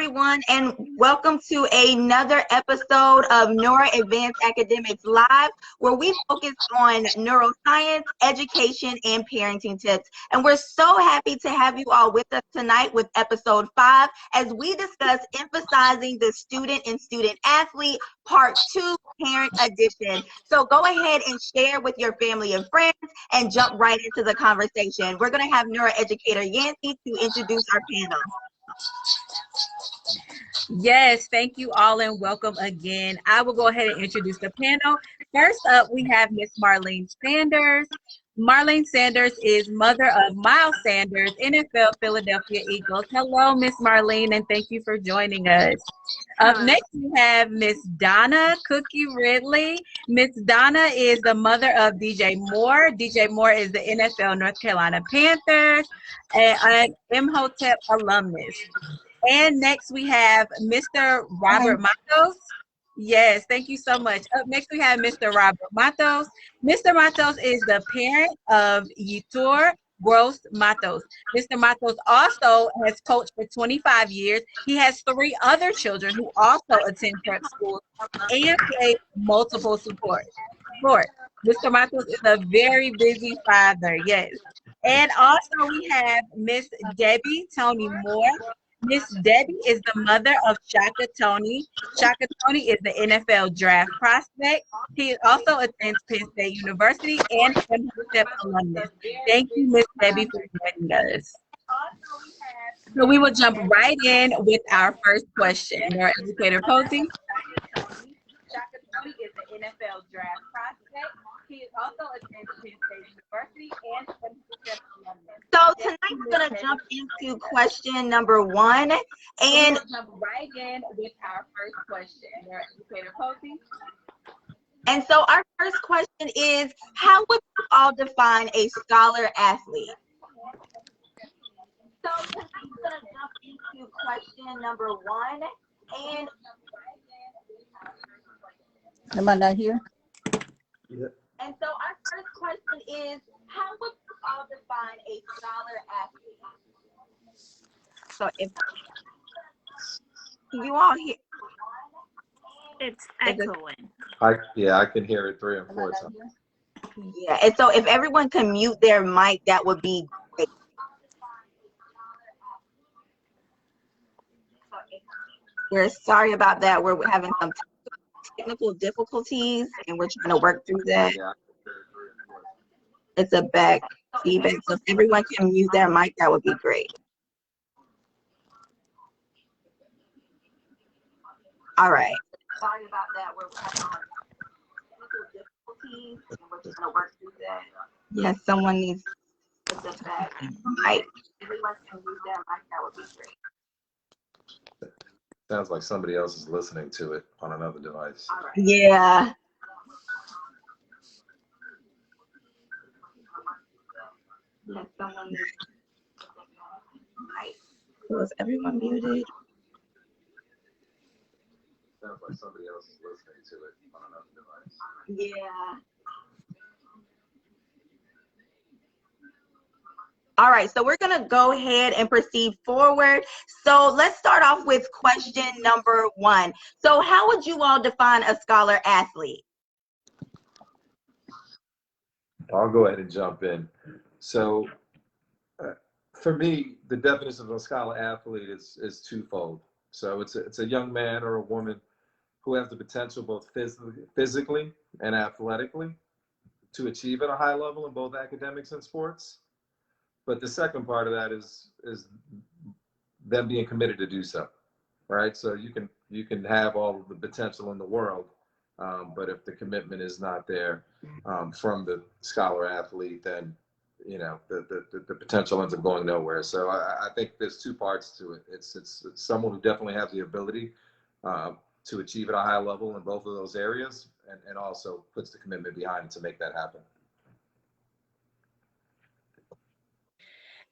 everyone, and welcome to another episode of NeuroAdvanced Academics Live, where we focus on neuroscience, education, and parenting tips. And we're so happy to have you all with us tonight with episode 5, as we discuss emphasizing the student and student athlete, part 2, parent edition. So go ahead and share with your family and friends and jump right into the conversation. We're going to have neuroeducator Yancy to introduce our panel. Yes, thank you all and welcome again. I will go ahead and introduce the panel. First up, we have Miss Marlene Sanders. Marlene Sanders is mother of Miles Sanders, NFL Philadelphia Eagles. Hello, Miss Marlene, and thank you for joining us. Up next, we have Miss Donna Cookie Ridley. Miss Donna is the mother of DJ Moore. DJ Moore is the NFL North Carolina Panthers and Imhotep alumnus. And next we have Mr. Robert Matos. Yes, thank you so much. Up next we have Mr. Robert Matos. Mr. Matos is the parent of Yetur Matos. Mr. Matos also has coached for 25 years. He has 3 other children who also attend prep school and play multiple sports. Mr. Matos is a very busy father, yes. And also we have Miss Debbie Toney-Moore. Miss Debbie is the mother of Shaka Toney. Shaka Toney is the NFL draft prospect. He also attends Penn State University and Imhotep alumnus. Thank you, Miss Debbie, for joining us. So we will jump right in with our first question. Our educator posing. Shaka Toney is the NFL draft prospect. He also attends Penn State University and Imhotep alumnus. So tonight we're going to jump into question number 1. And jump right in with our first question. Our educator posing. And so our first question is, how would you all define a scholar athlete? So tonight we're going to jump into question number 1. And am I not here? Yeah. And so our first question is, how would you all define a scholar athlete? So if you all hear, it's echoing. I can hear it 3 and 4 times. Yeah, and so if everyone can mute their mic, that would be great. We're sorry about that. We're having some technical difficulties and we're trying to work through that. It's a back feedback, so if everyone can mute their mic, that would be great. All right. Sorry about that. We're having some technical difficulties and we're just going to work through that. Yes, someone needs to put the back mic. If everyone can mute their mic, that would be great. Sounds like somebody else is listening to it on another device. All right. Yeah. Yes, someone needs mic. Was everyone muted? Sounds like somebody else is listening to it on another device. Yeah. All right, so we're going to go ahead and proceed forward. So let's start off with question number 1. So how would you all define a scholar athlete? I'll go ahead and jump in. So for me, the definition of a scholar athlete is twofold. So it's a young man or a woman who has the potential both physically and athletically to achieve at a high level in both academics and sports. But the second part of that is them being committed to do so, right? So you can have all of the potential in the world, but if the commitment is not there from the scholar athlete, then the potential ends up going nowhere. So I think there's 2 parts to it. It's someone who definitely has the ability to achieve at a high level in both of those areas, and also puts the commitment behind it to make that happen.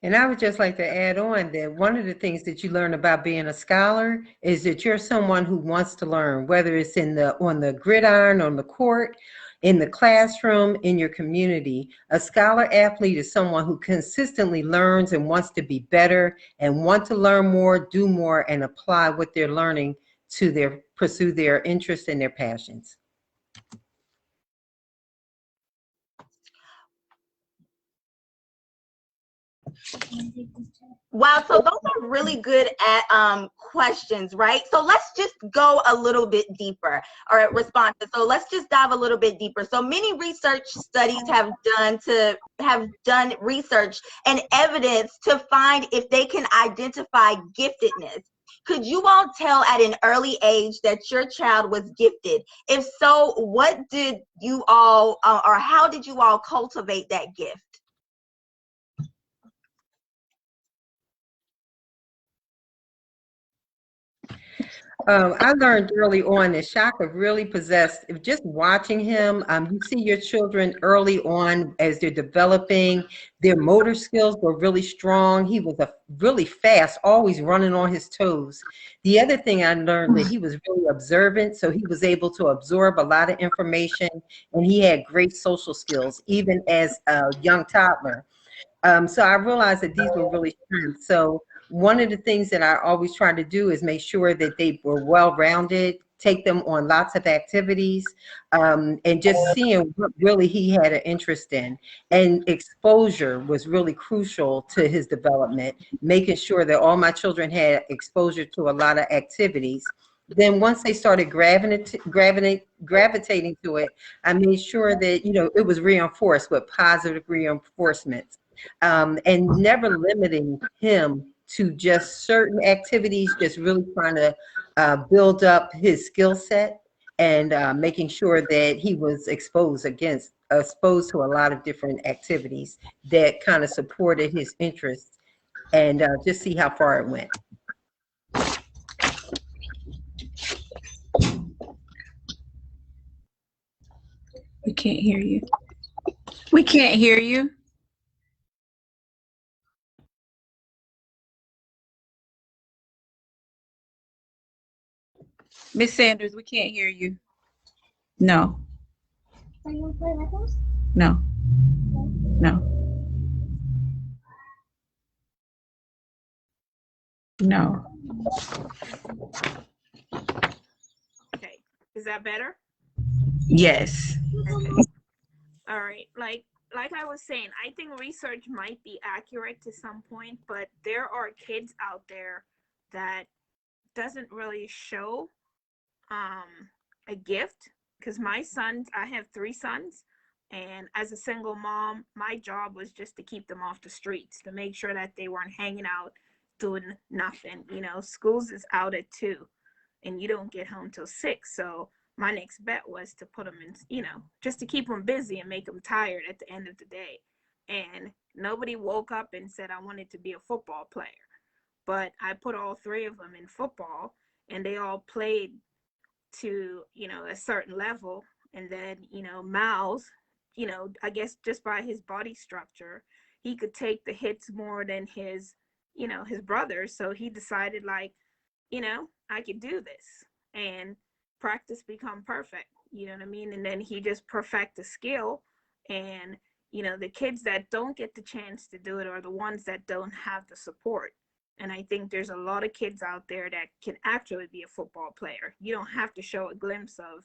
And I would just like to add on that one of the things that you learn about being a scholar is that you're someone who wants to learn, whether it's on the gridiron, on the court, in the classroom, in your community. A scholar athlete is someone who consistently learns and wants to be better and want to learn more, do more, and apply what they're learning to pursue their interests and their passions. Wow, so those are really good at questions, right? So let's just go a little bit deeper, or responses. So let's just dive a little bit deeper. So many research studies have done research and evidence to find if they can identify giftedness. Could you all tell at an early age that your child was gifted? If so, what did you all, or how did you all cultivate that gift? I learned early on that Shaka really possessed, just watching him, you see your children early on as they're developing, their motor skills were really strong. He was really fast, always running on his toes. The other thing I learned that he was really observant, so he was able to absorb a lot of information, and he had great social skills, even as a young toddler. So I realized that these were really strengths. So one of the things that I always try to do is make sure that they were well-rounded, take them on lots of activities, and just seeing what really he had an interest in. And exposure was really crucial to his development, making sure that all my children had exposure to a lot of activities. Then once they started gravitating to it, I made sure that, it was reinforced with positive reinforcements. And never limiting him to just certain activities, just really trying to build up his skill set and making sure that he was exposed to a lot of different activities that kind of supported his interests, and just see how far it went. We can't hear you. We can't hear you. Miss Sanders, we can't hear you. No. Are you gonna play Legos? No. No. No. Okay. Is that better? Yes. Okay. All right. Like I was saying, I think research might be accurate to some point, but there are kids out there that doesn't really show a gift. Because my sons, I have 3 sons, and as a single mom, my job was just to keep them off the streets, to make sure that they weren't hanging out doing nothing. Schools is out at 2 and you don't get home till 6. So my next bet was to put them in, just to keep them busy and make them tired at the end of the day. And nobody woke up and said I wanted to be a football player, but I put all 3 of them in football, and they all played to, a certain level. And then, Miles, I guess just by his body structure, he could take the hits more than his brothers. So he decided, like, I could do this, and practice become perfect. You know what I mean? And then he just perfect the skill. And, the kids that don't get the chance to do it are the ones that don't have the support. And I think there's a lot of kids out there that can actually be a football player. You don't have to show a glimpse of,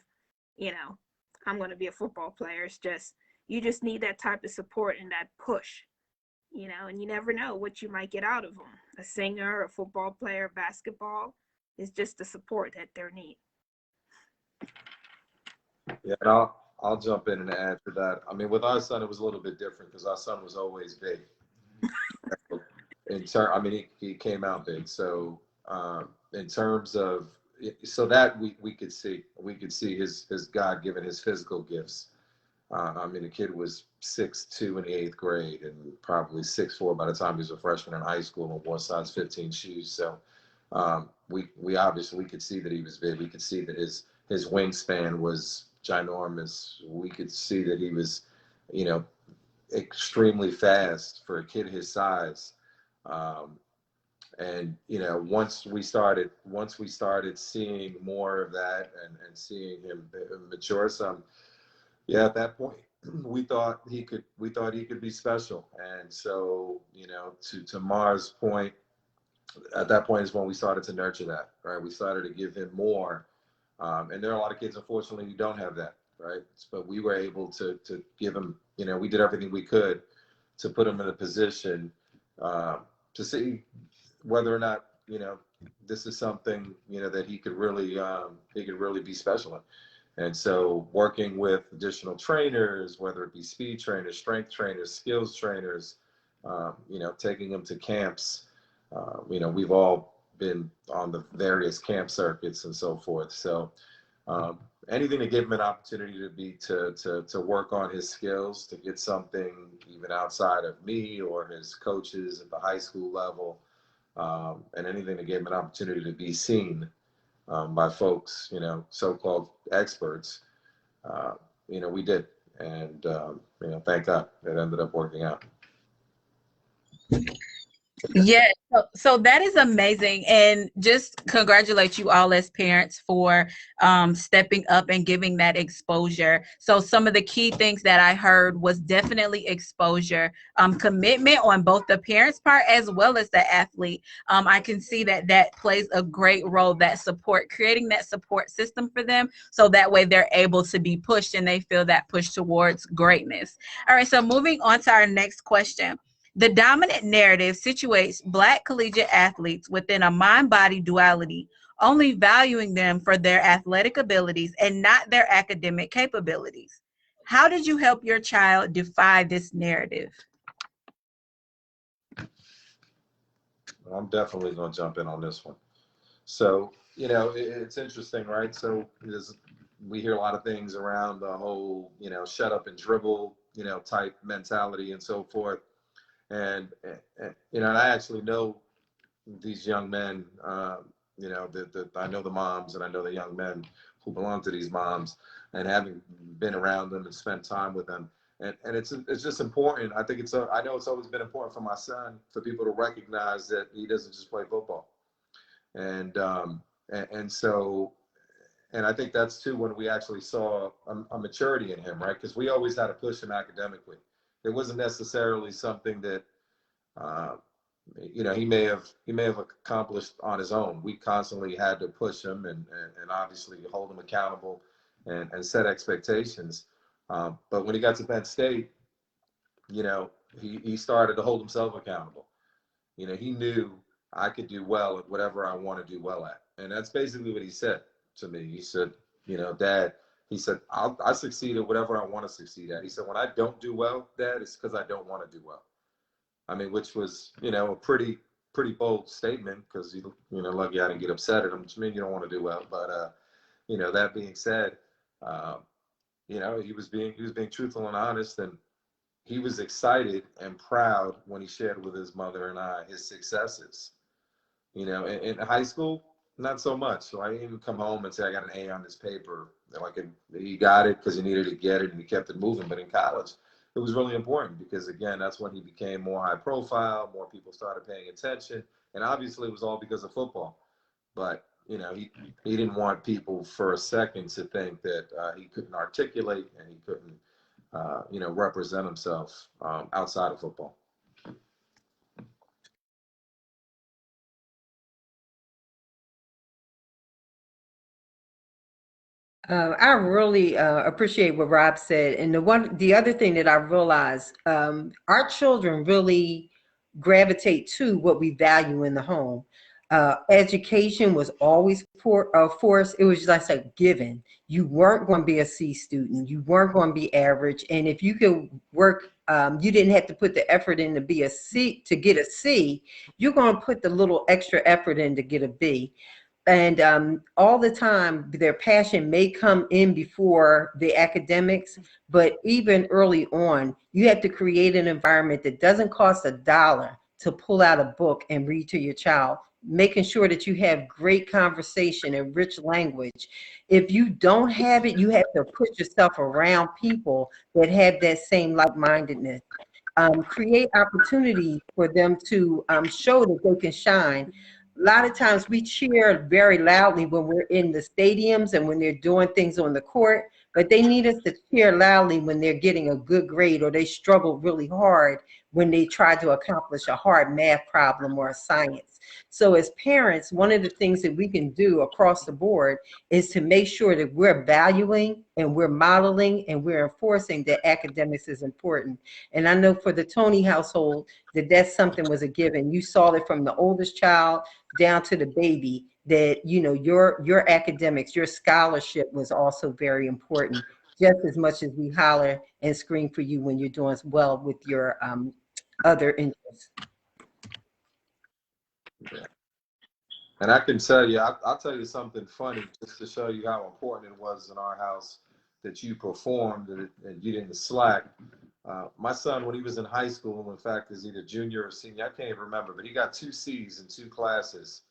I'm going to be a football player. It's just, you just need that type of support and that push, and you never know what you might get out of them. A singer, a football player, basketball is just the support that they need. Yeah, and I'll jump in and add to that. I mean, with our son, it was a little bit different because our son was always big. He came out big. So in terms of, so that we could see his God-given, his physical gifts. The kid was 6'2" in the 8th grade and probably 6'4" by the time he was a freshman in high school and wore size 15 shoes. So we obviously could see that he was big. We could see that his wingspan was ginormous. We could see that he was, extremely fast for a kid his size. And once we started seeing more of that and seeing him mature some, yeah, at that point, we thought he could be special. And so, you know, to Mars' point, at that point is when we started to nurture that, right? We started to give him more. And there are a lot of kids, unfortunately, who don't have that, right? But we were able to give him, you know, we did everything we could to put him in a position to see whether or not, you know, this is something, you know, that he could really be special in. And so working with additional trainers, whether it be speed trainers, strength trainers, skills trainers, you know, taking them to camps. You know, we've all been on the various camp circuits and so forth. So anything to give him an opportunity to work on his skills, to get something even outside of me or his coaches at the high school level, and anything to give him an opportunity to be seen by folks, you know, so-called experts, you know, we did. And, you know, thank God it ended up working out. Yeah, so that is amazing, and just congratulate you all as parents for stepping up and giving that exposure. So some of the key things that I heard was definitely exposure, commitment on both the parents' part as well as the athlete. I can see that plays a great role, that support, creating that support system for them, so that way they're able to be pushed and they feel that push towards greatness. All right, so moving on to our next question. The dominant narrative situates Black collegiate athletes within a mind-body duality, only valuing them for their athletic abilities and not their academic capabilities. How did you help your child defy this narrative? I'm definitely going to jump in on this one. So, you know, it's interesting, right? So we hear a lot of things around the whole, you know, shut up and dribble, you know, type mentality and so forth. And you know, and I actually know these young men, you know, I know the moms and I know the young men who belong to these moms, and having been around them and spent time with them. And it's just important. I think I know it's always been important for my son, for people to recognize that he doesn't just play football. And so, and I think that's too when we actually saw a maturity in him, right? Because we always had to push him academically. It wasn't necessarily something that, you know, he may have accomplished on his own. We constantly had to push him and obviously hold him accountable and set expectations. But when he got to Penn State, you know, he started to hold himself accountable. You know, he knew I could do well at whatever I want to do well at. And that's basically what he said to me. He said, you know, Dad, he said, I succeed at whatever I want to succeed at. He said, when I don't do well, Dad, it's because I don't want to do well. I mean, which was, you know, a pretty bold statement, because, you know, lucky I didn't get upset at him, which means you don't want to do well. But, you know, that being said, you know, he was being truthful and honest, and he was excited and proud when he shared with his mother and I his successes. You know, in high school, not so much. So I didn't come home and say I got an A on this paper. Like, he got it because he needed to get it and he kept it moving. But in college, it was really important because, again, that's when he became more high profile, more people started paying attention. And obviously it was all because of football. But, you know, he didn't want people for a second to think that he couldn't articulate and he couldn't, you know, represent himself outside of football. I really appreciate what Rob said. And the other thing that I realized, our children really gravitate to what we value in the home. Education was always for us. It was just like given. You weren't going to be a C student. You weren't going to be average. And if you could work, you didn't have to put the effort in to be a C, to get a C. You're going to put the little extra effort in to get a B. And all the time, their passion may come in before the academics, but even early on, you have to create an environment that doesn't cost $1 to pull out a book and read to your child, making sure that you have great conversation and rich language. If you don't have it, you have to put yourself around people that have that same like-mindedness. Create opportunity for them to show that they can shine. A lot of times we cheer very loudly when we're in the stadiums and when they're doing things on the court, but they need us to cheer loudly when they're getting a good grade or they struggle really hard when they try to accomplish a hard math problem or a science. So as parents, one of the things that we can do across the board is to make sure that we're valuing and we're modeling and we're enforcing that academics is important. And I know for the Toney household that that's something was a given. You saw it from the oldest child down to the baby, that your academics, your scholarship was also very important, just as much as we holler and scream for you when you're doing well with your other interests. Yeah. And I can tell you, I'll tell you something funny just to show you how important it was in our house that you performed and you didn't slack. My son, when he was in high school, in fact, is either junior or senior, I can't even remember, but he got 2 C's in 2 classes.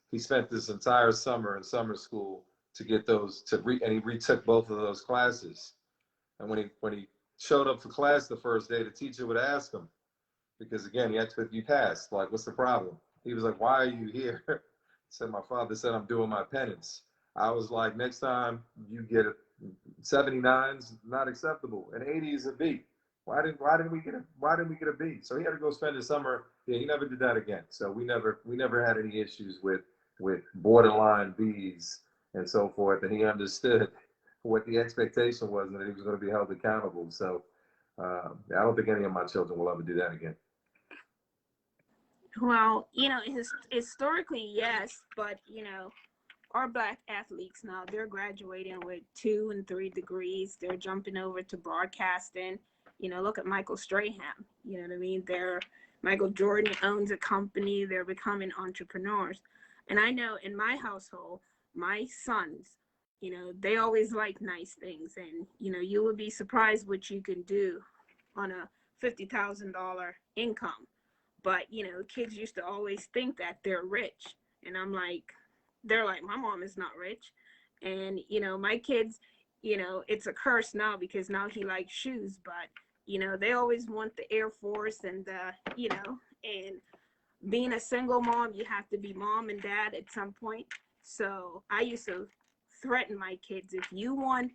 He spent this entire summer in summer school to get those, and he retook both of those classes. And when he showed up for class the first day, the teacher would ask him, because again, you passed, like, what's the problem? He was like, why are you here? He said, my father said I'm doing my penance. I was like, next time you get 79's not acceptable, and 80 is a B. Why didn't we get a B? So he had to go spend the summer. Yeah, he never did that again. So we never had any issues with borderline B's and so forth. And he understood what the expectation was and that he was going to be held accountable. So I don't think any of my children will ever do that again. Well, historically, yes, but, our Black athletes now, they're graduating with 2 and 3 degrees. They're jumping over to broadcasting. Look at Michael Strahan. You know what I mean? Michael Jordan owns a company. They're becoming entrepreneurs. And I know in my household, my sons, they always like nice things. And, you would be surprised what you can do on a $50,000 income. But, kids used to always think that they're rich. And I'm like, they're like, my mom is not rich. And, my kids, it's a curse now because now he likes shoes. But, they always want the Air Force and, and being a single mom, you have to be mom and dad at some point. So I used to threaten my kids, if you want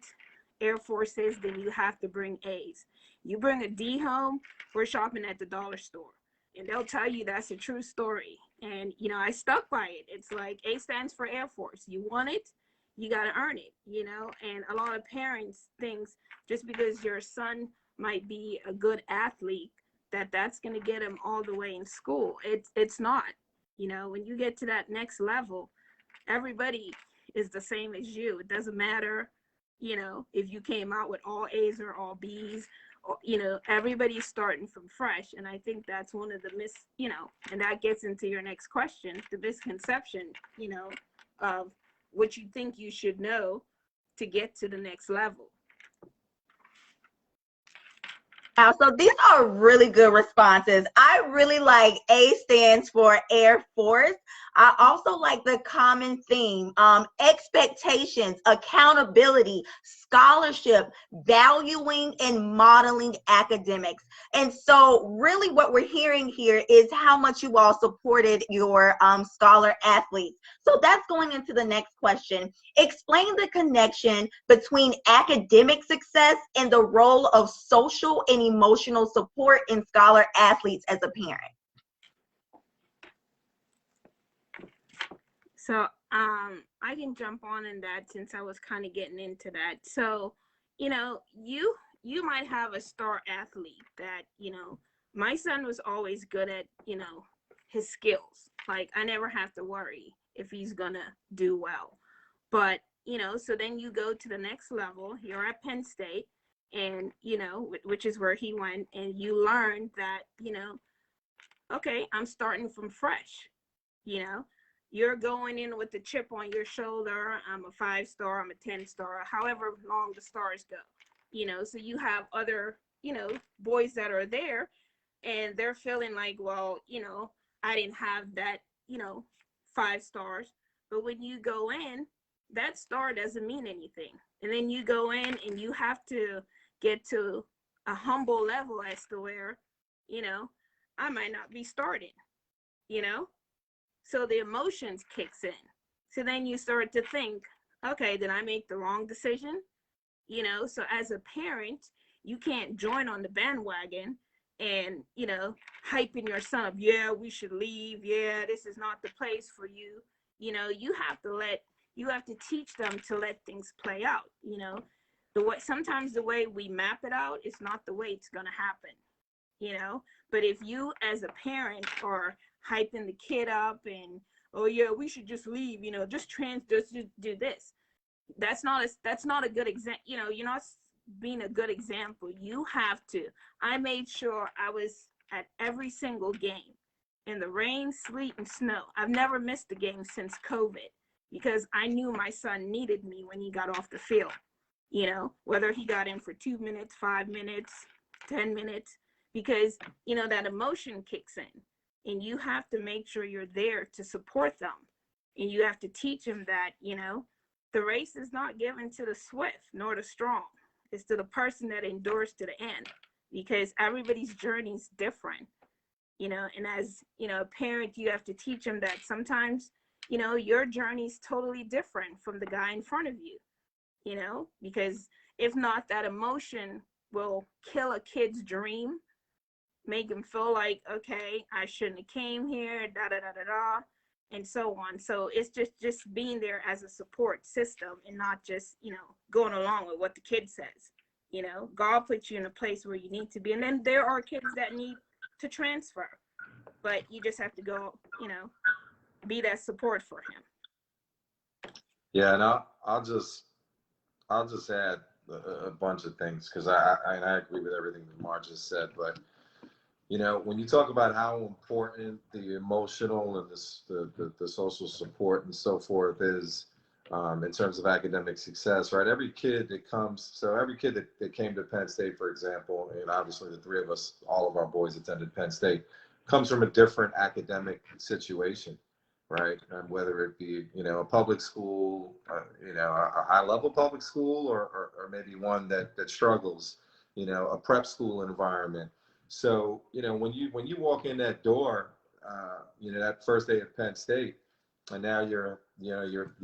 Air Forces, then you have to bring A's. You bring a D home, we're shopping at the dollar store. And they'll tell you that's a true story. And, I stuck by it. It's like A stands for Air Force. You want it, you got to earn it, And a lot of parents think just because your son might be a good athlete, that's going to get him all the way in school. It's not. When you get to that next level, everybody is the same as you. It doesn't matter, if you came out with all A's or all B's. Everybody's starting from fresh. And I think that's one of the and that gets into your next question, the misconception, of what you think you should know to get to the next level. So these are really good responses. I really like A stands for Air Force. I also like the common theme, expectations, accountability, scholarship, valuing and modeling academics. And so really what we're hearing here is how much you all supported your scholar athletes. So that's going into the next question. Explain the connection between academic success and the role of social and emotional support in scholar athletes as a parent. So I can jump on in that since I was kind of getting into that. So, you might have a star athlete that, my son was always good at, his skills. Like, I never have to worry if he's going to do well. But, so then you go to the next level. You're at Penn State, and, which is where he went, and you learn that, okay, I'm starting from fresh, You're going in with the chip on your shoulder. I'm a 5-star, I'm a 10-star, however long the stars go, so you have other, boys that are there and they're feeling like, well, I didn't have that, 5 stars. But when you go in, that star doesn't mean anything. And then you go in and you have to get to a humble level as to where, I might not be starting, So the emotions kicks in. So then you start to think, okay, did I make the wrong decision? you know? So as a parent, you can't join on the bandwagon and, you know, hyping your son up. Yeah, we should leave. Yeah, this is not the place for you. You know, you have to teach them to let things play out. You know, sometimes the way we map it out is not the way it's going to happen, you know. But if you as a parent are hyping the kid up and, oh yeah, we should just leave, you know, just do this, that's not a good example. You know, you're not being a good example. You have to. I made sure I was at every single game, in the rain, sleet, and snow. I've never missed a game since COVID, because I knew my son needed me when he got off the field. You know, whether he got in for 2 minutes, 5 minutes, 10 minutes, because, you know, that emotion kicks in, and you have to make sure you're there to support them. And you have to teach them that, you know, the race is not given to the swift nor the strong. It's to the person that endures to the end, because everybody's journey is different, you know. And as, you know, a parent, you have to teach them that sometimes, you know, your journey is totally different from the guy in front of you, you know, because if not, that emotion will kill a kid's dream, make him feel like, okay, I shouldn't have came here, da da da da da, and so on. So it's just being there as a support system, and not just, you know, going along with what the kid says. You know, God puts you in a place where you need to be, and then there are kids that need to transfer, but you just have to go, you know, be that support for him. Yeah, and I'll just add a bunch of things, because I agree with everything that Mar just said. But, you know, when you talk about how important the emotional and the social support and so forth is, in terms of academic success, right? Every kid that came to Penn State, for example, and obviously the three of us, all of our boys attended Penn State, comes from a different academic situation, right? And whether it be, you know, a public school, you know, a high-level public school, or maybe one that struggles, you know, a prep school environment. So, you know, when you walk in that door, you know, that first day at Penn State, and now you're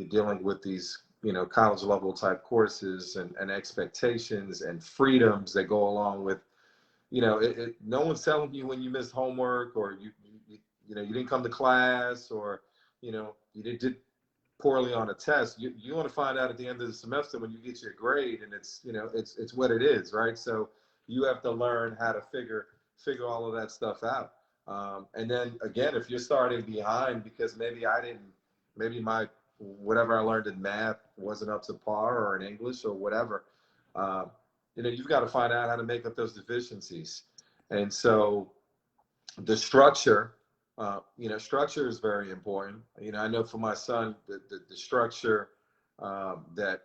dealing with these, you know, college level type courses and expectations and freedoms that go along with, you know, no one's telling you when you missed homework, or you know, you didn't come to class, or, you know, you did poorly on a test. You want to find out at the end of the semester when you get your grade, and it's, you know, it's what it is, right? So you have to learn how to figure all of that stuff out. And then again, if you're starting behind because maybe my whatever I learned in math wasn't up to par, or in English or whatever, you know, you've got to find out how to make up those deficiencies. And so the structure, you know, structure is very important. You know, I know for my son, the structure that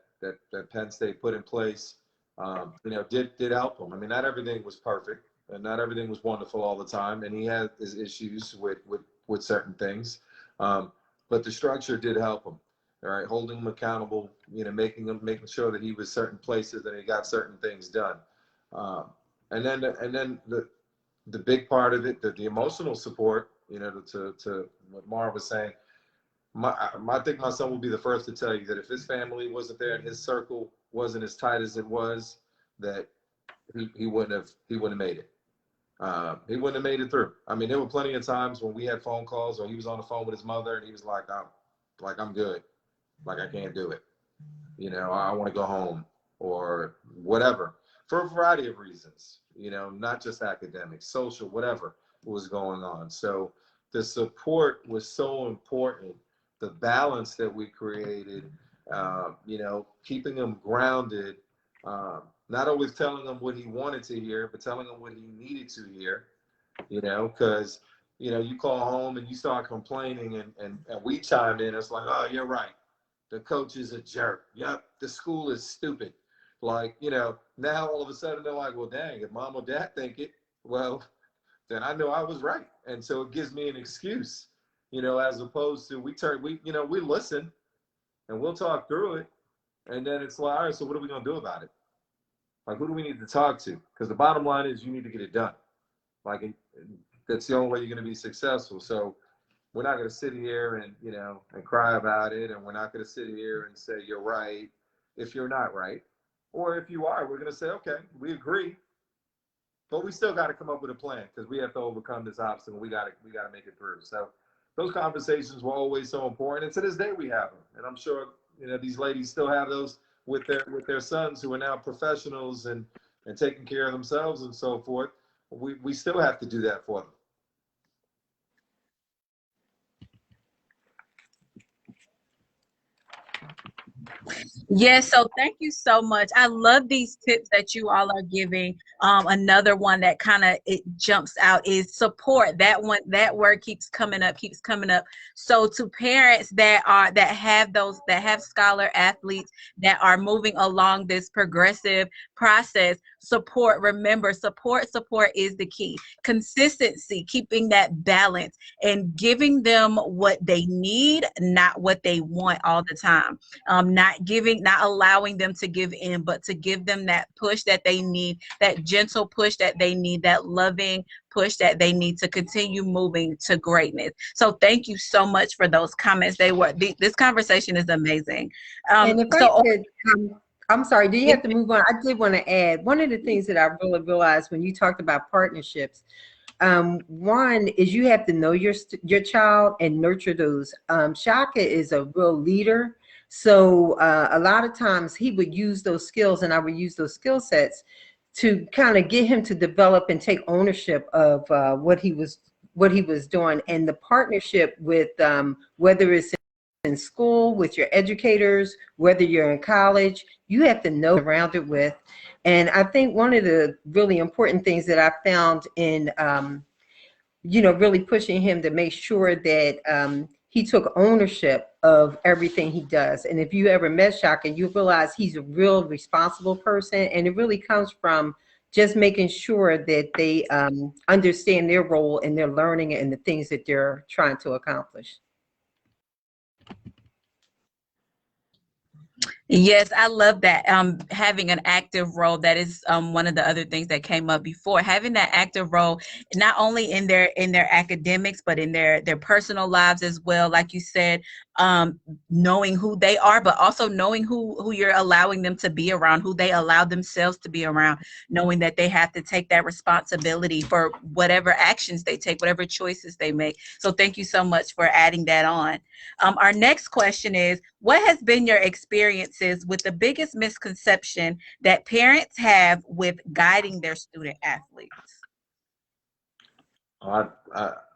Penn State put in place, you know, did help him. I mean, not everything was perfect, and not everything was wonderful all the time, and he had his issues with certain things, but the structure did help him. All right, holding him accountable, you know, making sure that he was certain places and he got certain things done, and then the big part of it, the emotional support, you know, to what Mar was saying. I think my son will be the first to tell you that if his family wasn't there and his circle wasn't as tight as it was, that he wouldn't have made it. He wouldn't have made it through. I mean, there were plenty of times when we had phone calls, or he was on the phone with his mother, and he was like, I'm good. Like, I can't do it. You know, I want to go home, or whatever, for a variety of reasons, you know, not just academic, social, whatever was going on. So the support was so important. The balance that we created, you know, keeping him grounded, not always telling him what he wanted to hear, but telling him what he needed to hear, you know, because, you know, you call home and you start complaining, and we chime in. It's like, oh, you're right. The coach is a jerk. Yep, the school is stupid. Like, you know, now all of a sudden they're like, well, dang, if mom or dad think it, well, then I know I was right. And so it gives me an excuse, you know, as opposed to we listen and we'll talk through it. And then it's like, all right, so what are we going to do about it? Like, who do we need to talk to? Because the bottom line is you need to get it done. Like, that's the only way you're going to be successful. So we're not going to sit here and, you know, and cry about it. And we're not going to sit here and say, you're right, if you're not right. Or if you are, we're going to say, okay, we agree, but we still got to come up with a plan because we have to overcome this obstacle. We got to make it through. So those conversations were always so important, and to this day we have them. And I'm sure these ladies still have those with their sons who are now professionals and taking care of themselves and so forth. We still have to do that for them. Yes, so thank you so much. I love these tips that you all are giving. Another one that kind of it jumps out is support. That word keeps coming up. So to parents that have scholar athletes that are moving along this progressive process, support. Remember, support is the key. Consistency, keeping that balance, and giving them what they need, not what they want all the time. Not allowing them to give in, but to give them that push that they need, that gentle push that they need, that loving push that they need to continue moving to greatness. So thank you so much for those comments. This conversation is amazing. And if I could, I'm sorry, do you have to move on? I did want to add, one of the things that I really realized when you talked about partnerships, one is you have to know your child and nurture those. Shaka is a real leader. So a lot of times he would use those skills, and I would use those skill sets to kind of get him to develop and take ownership of what he was doing. And the partnership with whether it's in school, with your educators, whether you're in college, you have to know around it with. And I think one of the really important things that I found in really pushing him to make sure that he took ownership of everything he does. And if you ever met Shaka, you realize he's a real responsible person, and it really comes from just making sure that they understand their role and their learning and the things that they're trying to accomplish. Yes, I love that. Having an active role, that is one of the other things that came up before. Having that active role, not only in their academics, but in their personal lives as well. Like you said, knowing who they are, but also knowing who you're allowing them to be around, who they allow themselves to be around, knowing that they have to take that responsibility for whatever actions they take, whatever choices they make. So thank you so much for adding that on. Our next question is, what has been your experiences with the biggest misconception that parents have with guiding their student athletes?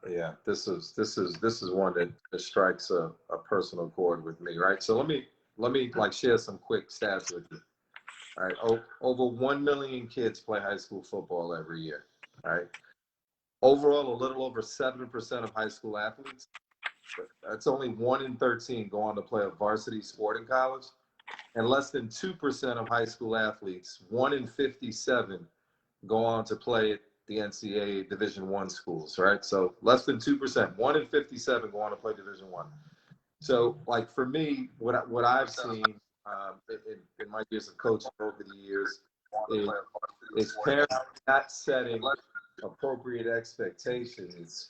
Yeah, this is one that strikes a personal chord with me, right? So let me like share some quick stats with you. All right, over 1 million kids play high school football every year. All right, overall, a little over 7% of high school athletes. That's only 1 in 13 go on to play a varsity sport in college, and less than 2% of high school athletes, 1 in 57, go on to play at the NCAA Division I schools, right? So less than 2%, 1 in 57 go on to play Division I. So, like for me, what I've seen in my years of coaching over the years is parents not setting appropriate expectations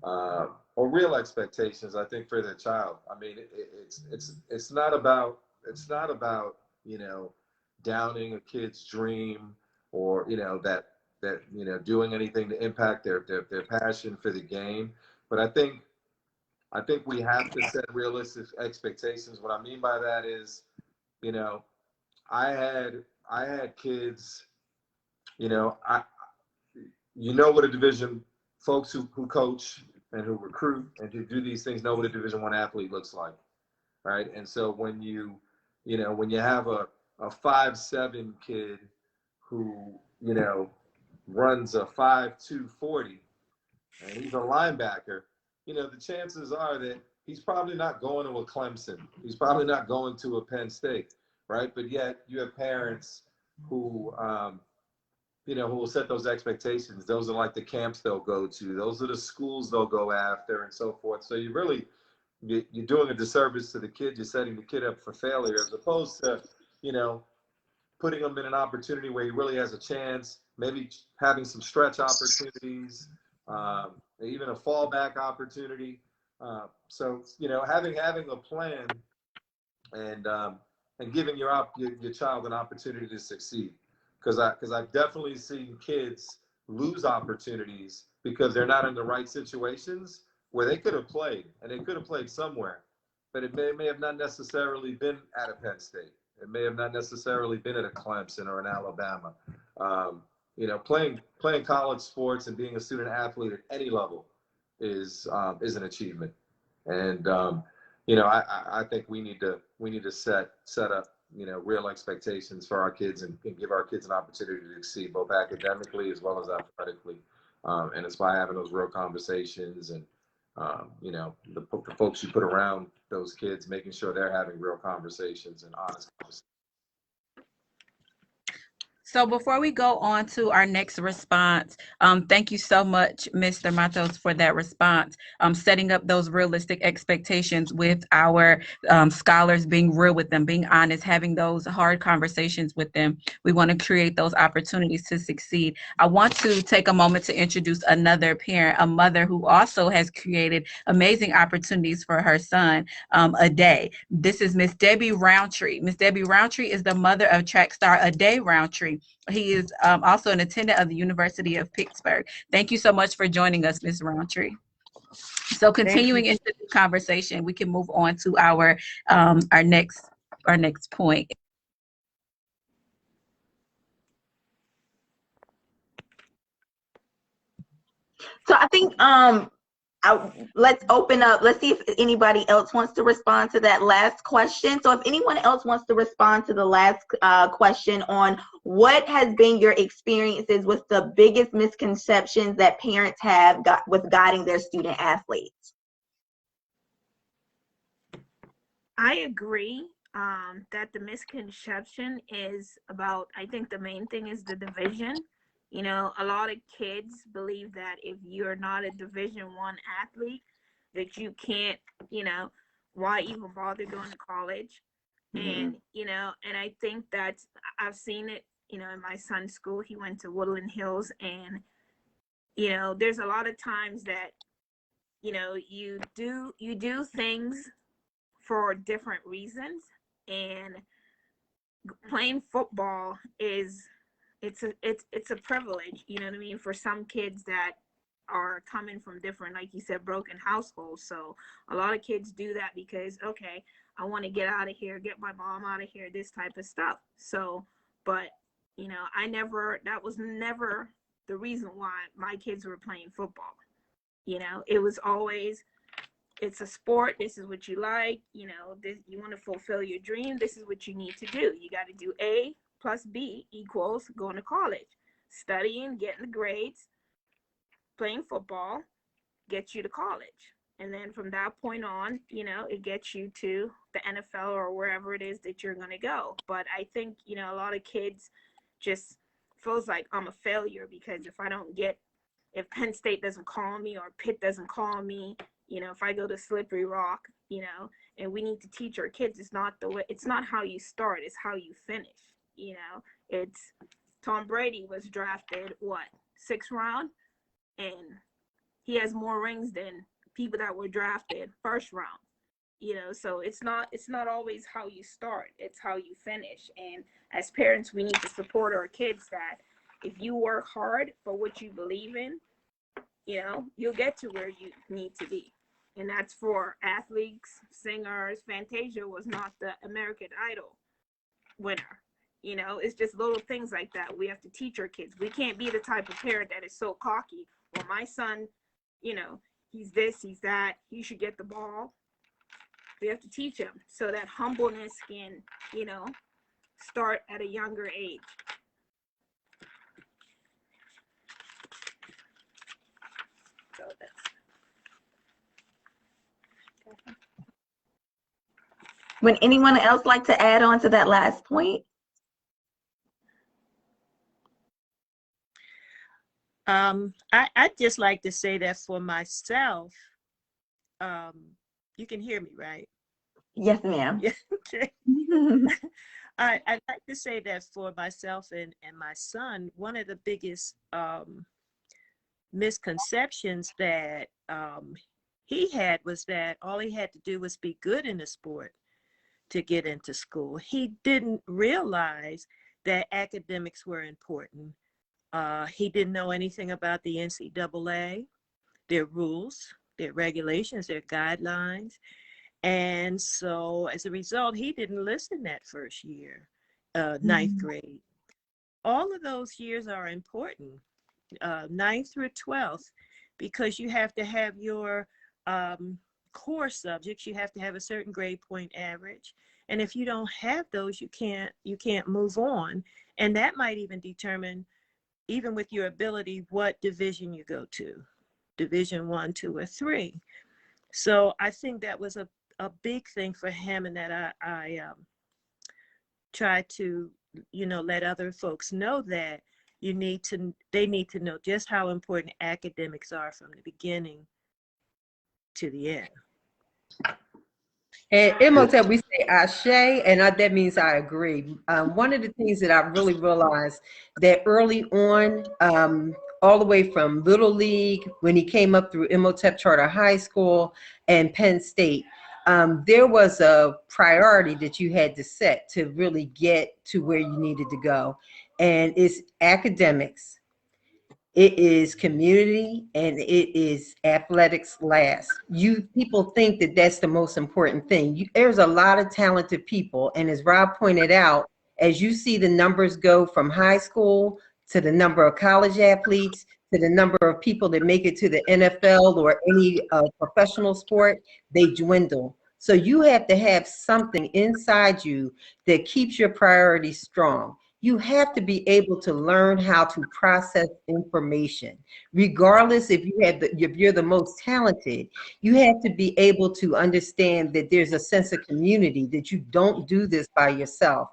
or real expectations, I think, for their child. I mean, it's not about downing a kid's dream or that doing anything to impact their passion for the game. But I think we have to set realistic expectations. What I mean by that is, I had kids, what a division, folks who coach and who recruit and who do these things know what a Division I athlete looks like, right? And so when you have a 5'7" kid who runs a 5'2" 40, and he's a linebacker, the chances are that he's probably not going to a Clemson. He's probably not going to a Penn State, right? But yet you have parents who who will set those expectations. Those are like the camps they'll go to. Those are the schools they'll go after, and so forth. So you're doing a disservice to the kid. You're setting the kid up for failure, as opposed to, putting him in an opportunity where he really has a chance, maybe having some stretch opportunities, even a fallback opportunity. So having a plan and and giving your child an opportunity to succeed. Because I've definitely seen kids lose opportunities because they're not in the right situations where they could have played, and they could have played somewhere, but it may have not necessarily been at a Penn State. It may have not necessarily been at a Clemson or an Alabama. You know, playing college sports and being a student athlete at any level is an achievement. And you know, I think we need to set up, you know, real expectations for our kids, and give our kids an opportunity to succeed both academically as well as athletically. And it's by having those real conversations, and you know, the folks you put around those kids, making sure they're having real conversations and honest conversations. So before we go on to our next response, thank you so much, Mr. Matos, for that response. Setting up those realistic expectations with our scholars, being real with them, being honest, having those hard conversations with them. We want to create those opportunities to succeed. I want to take a moment to introduce another parent, a mother who also has created amazing opportunities for her son, Ade. This is Miss Debbie Roundtree. Miss Debbie Roundtree is the mother of track star Ade Roundtree. He is also an attendant of the University of Pittsburgh. Thank you so much for joining us, Ms. Roundtree. So continuing into the conversation, we can move on to our next point. So I think let's open up. Let's see if anybody else wants to respond to that last question. So if anyone else wants to respond to the last question on what has been your experiences with the biggest misconceptions that parents have with guiding their student athletes. I agree that the misconception is about, I think the main thing is the division. You know, a lot of kids believe that if you're not a Division I athlete, that you can't, you know, why even bother going to college? And, you know, and I think that's, I've seen it, you know, in my son's school. He went to Woodland Hills, and, you know, there's a lot of times that, you know, you do things for different reasons, and playing football is, it's a privilege, you know what I mean, for some kids that are coming from different, like you said, broken households. So a lot of kids do that because, okay, I want to get out of here, get my mom out of here, this type of stuff. So, but, you know, that was never the reason why my kids were playing football. You know, it was always, it's a sport. This is what you like. You know, you want to fulfill your dream. This is what you need to do. You got to do A plus B equals going to college, studying, getting the grades, playing football, gets you to college. And then from that point on, you know, it gets you to the NFL or wherever it is that you're going to go. But I think, you know, a lot of kids just feels like I'm a failure because if Penn State doesn't call me or Pitt doesn't call me, you know, if I go to Slippery Rock, you know, and we need to teach our kids, it's not how you start, it's how you finish. You know, it's Tom Brady was drafted, 6th round? And he has more rings than people that were drafted 1st round. You know, so it's not always how you start, it's how you finish. And as parents, we need to support our kids that if you work hard for what you believe in, you know, you'll get to where you need to be. And that's for athletes, singers. Fantasia was not the American Idol winner. You know, it's just little things like that. We have to teach our kids. We can't be the type of parent that is so cocky. Well, my son, you know, he's this, he's that, he should get the ball. We have to teach him so that humbleness can, you know, start at a younger age. So Would anyone else like to add on to that last point? I'd just like to say that for myself, you can hear me, right? Yes, ma'am. Yeah, okay. I'd like to say that for myself and my son, one of the biggest misconceptions that he had was that all he had to do was be good in the sport. to get into school. He didn't realize that academics were important. He didn't know anything about the NCAA, their rules, their regulations, their guidelines. And so as a result, he didn't listen that first year, ninth grade. All of those years are important, 9th through 12th, because you have to have your core subjects. You have to have a certain grade point average. And if you don't have those, you can't move on. And that might even determine, even with your ability, what division you go to, Division 1, 2, or 3. So I think that was a big thing for him, and that I try to, let other folks know that they need to know just how important academics are from the beginning to the end. And Imhotep, we say ashe, and that means I agree. One of the things that I really realized that early on, all the way from Little League, when he came up through Imhotep Charter High School and Penn State, there was a priority that you had to set to really get to where you needed to go. And it's academics, it is community, and it is athletics last. People think that that's the most important thing. There's a lot of talented people. And as Rob pointed out, as you see the numbers go from high school to the number of college athletes, to the number of people that make it to the NFL or any professional sport, they dwindle. So you have to have something inside you that keeps your priorities strong. You have to be able to learn how to process information. Regardless if you're the most talented, you have to be able to understand that there's a sense of community, that you don't do this by yourself.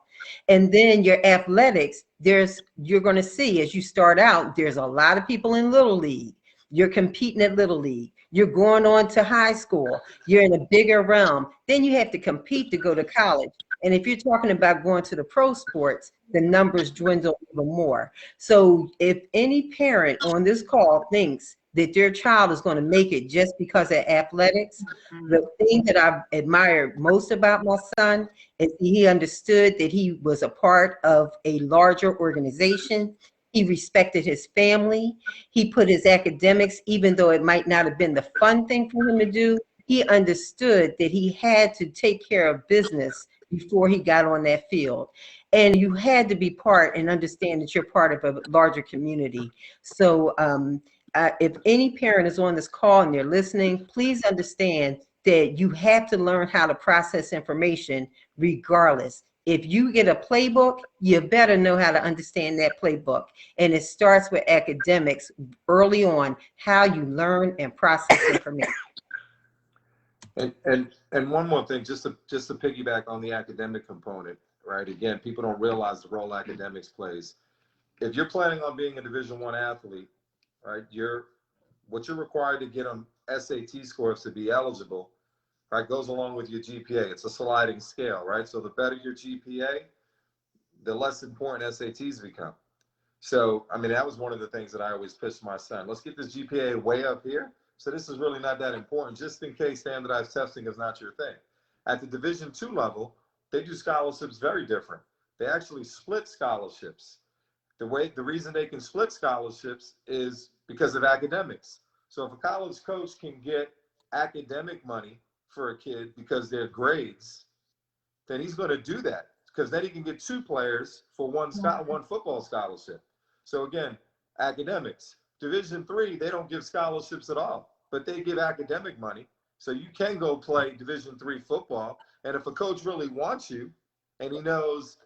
And then your athletics, you're going to see as you start out, there's a lot of people in Little League. You're competing at Little League. You're going on to high school. You're in a bigger realm. Then you have to compete to go to college. And if you're talking about going to the pro sports, the numbers dwindle even more. So if any parent on this call thinks that their child is going to make it just because of athletics, the thing that I've admired most about my son is he understood that he was a part of a larger organization. He respected his family. He put his academics, even though it might not have been the fun thing for him to do, he understood that he had to take care of business before he got on that field. And you had to be part and understand that you're part of a larger community. So if any parent is on this call and they're listening, please understand that you have to learn how to process information regardless. If you get a playbook, you better know how to understand that playbook. And it starts with academics early on, how you learn and process information. And one more thing, just to piggyback on the academic component, right? Again, people don't realize the role academics plays. If you're planning on being a Division I athlete, right, what you're required to get on SAT scores to be eligible, right, goes along with your GPA. It's a sliding scale, right? So the better your GPA, the less important SATs become. So, I mean, that was one of the things that I always pitched my son. Let's get this GPA way up here. So this is really not that important, just in case standardized testing is not your thing. At the Division II level, they do scholarships very different. They actually split scholarships. The reason they can split scholarships is because of academics. So if a college coach can get academic money for a kid because their grades, then he's going to do that, because then he can get 2 players for one football scholarship. So again, academics. Division III, they don't give scholarships at all, but they give academic money. So you can go play Division III football. And if a coach really wants you and he knows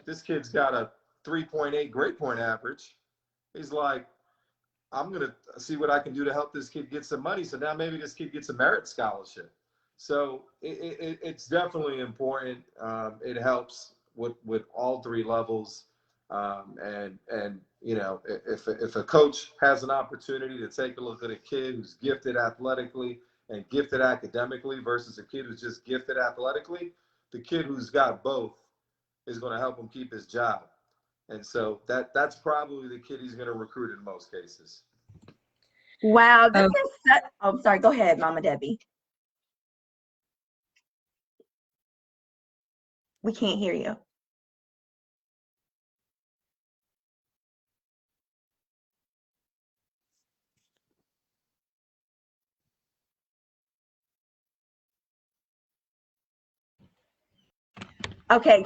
this kid's got a 3.8 grade point average, he's like, I'm going to see what I can do to help this kid get some money. So now maybe this kid gets a merit scholarship. So it's definitely important. It helps with all 3 levels. And you know, if a coach has an opportunity to take a look at a kid who's gifted athletically and gifted academically versus a kid who's just gifted athletically, the kid who's got both is going to help him keep his job. And so that's probably the kid he's going to recruit in most cases. Wow, this is oh, sorry, go ahead, Mama Debbie. We can't hear you. Okay,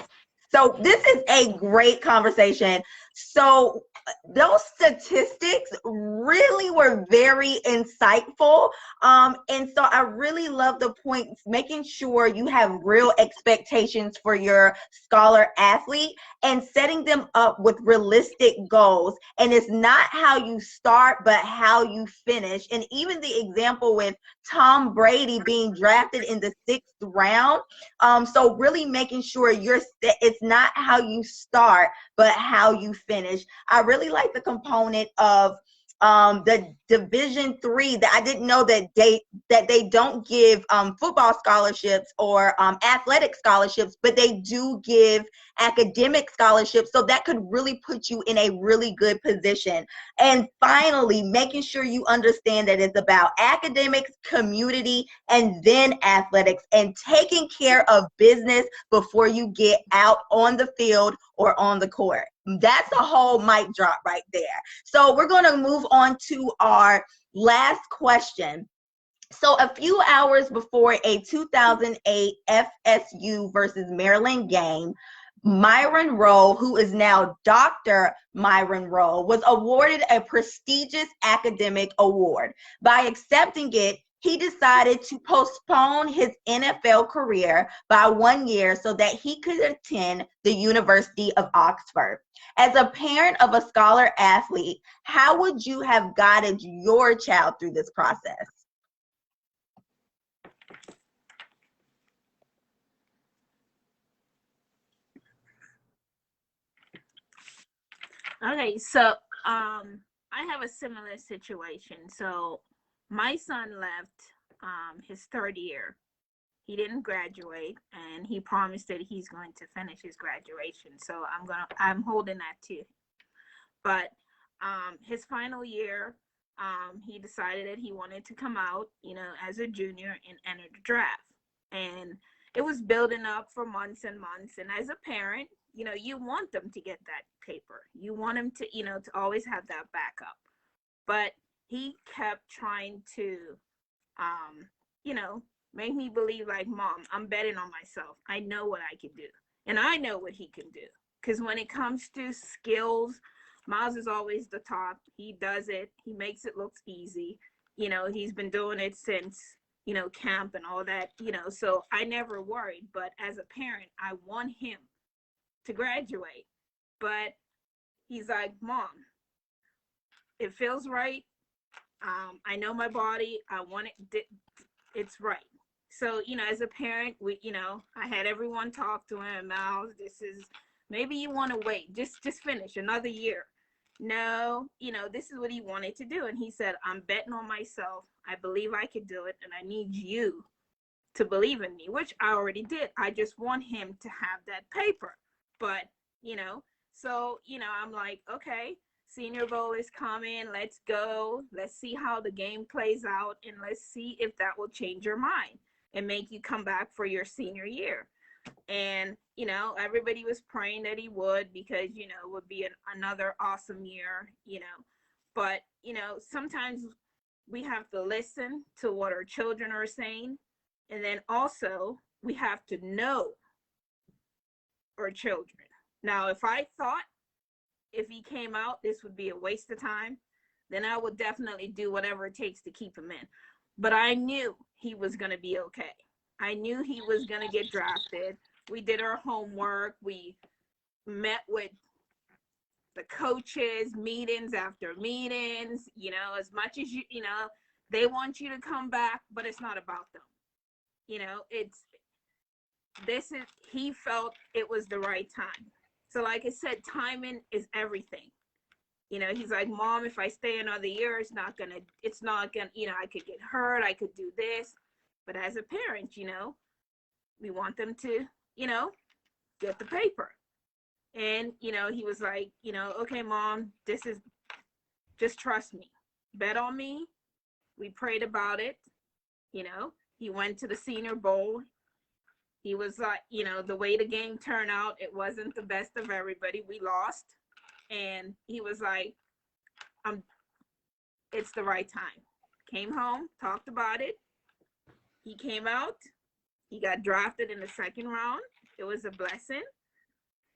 so this is a great conversation. So those statistics really were very insightful. And so I really love the points, making sure you have real expectations for your scholar athlete and setting them up with realistic goals. And it's not how you start, but how you finish. And even the example with Tom Brady being drafted in the 6th round. So really making sure it's not how you start, but how you finish. I really like the component of the Division III, that I didn't know that they don't give football scholarships or athletic scholarships, but they do give academic scholarships. So that could really put you in a really good position. And finally, making sure you understand that it's about academics, community, and then athletics, and taking care of business before you get out on the field or on the court. That's a whole mic drop right there. So we're going to move on to our last question. So a few hours before a 2008 FSU versus Maryland game, Myron Rowe, who is now Dr. Myron Rowe, was awarded a prestigious academic award. By accepting it, he decided to postpone his NFL career by 1 year so that he could attend the University of Oxford. As a parent of a scholar athlete, how would you have guided your child through this process? Okay, so I have a similar situation. So my son left his 3rd year. He didn't graduate, and he promised that he's going to finish his graduation. So I'm holding that too. But his final year, he decided that he wanted to come out, as a junior and enter the draft. And it was building up for months and months. And as a parent, you want them to get that paper. You want them to, to always have that backup. But he kept trying to, make me believe like, Mom, I'm betting on myself. I know what I can do. And I know what he can do. Because when it comes to skills, Miles is always the top. He does it. He makes it look easy. He's been doing it since, camp and all that, so I never worried. But as a parent, I want him to graduate. But he's like, Mom, it feels right. I know my body. I want it. It's right. So, as a parent, I had everyone talk to him. Miles, maybe you want to wait. Just finish another year. No, this is what he wanted to do. And he said, I'm betting on myself. I believe I could do it. And I need you to believe in me, which I already did. I just want him to have that paper. But, so, I'm like, okay, Senior Bowl is coming. Let's go. Let's see how the game plays out. And let's see if that will change your mind and make you come back for your senior year. And, everybody was praying that he would, because, it would be another awesome year, But, sometimes we have to listen to what our children are saying. And then also we have to know our children. Now, if I thought if he came out, this would be a waste of time, then I would definitely do whatever it takes to keep him in. But I knew he was going to be okay. I knew he was going to get drafted. We did our homework. We met with the coaches, meetings after meetings, as much as they want you to come back, but it's not about them. He felt it was the right time. So like I said, timing is everything. He's like, Mom, if I stay another year, it's not gonna, I could get hurt. I could do this. But as a parent, we want them to, get the paper. And, he was like, okay, Mom, just trust me. Bet on me. We prayed about it. He went to the Senior Bowl. He was like, you know, the way the game turned out, it wasn't the best of everybody. We lost. And he was like, it's the right time. Came home, talked about it. He came out. He got drafted in the second round. It was a blessing.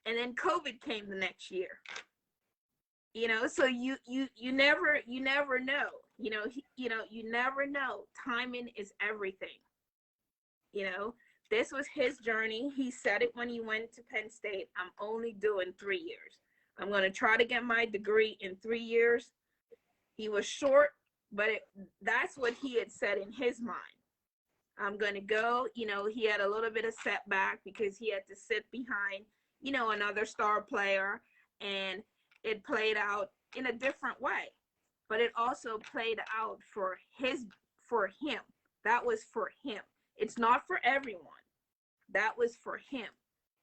And then COVID came the next year. You know, so you never know. You never know. Timing is everything. You know, this was his journey. He said it when he went to Penn State. I'm only doing 3 years. I'm going to try to get my degree in 3 years. He was short, but that's what he had said in his mind. I'm going to go. You know, he had a little bit of setback because he had to sit behind, you know, another star player, and it played out in a different way. But it also played out for him. That was for him. It's not for everyone. That was for him.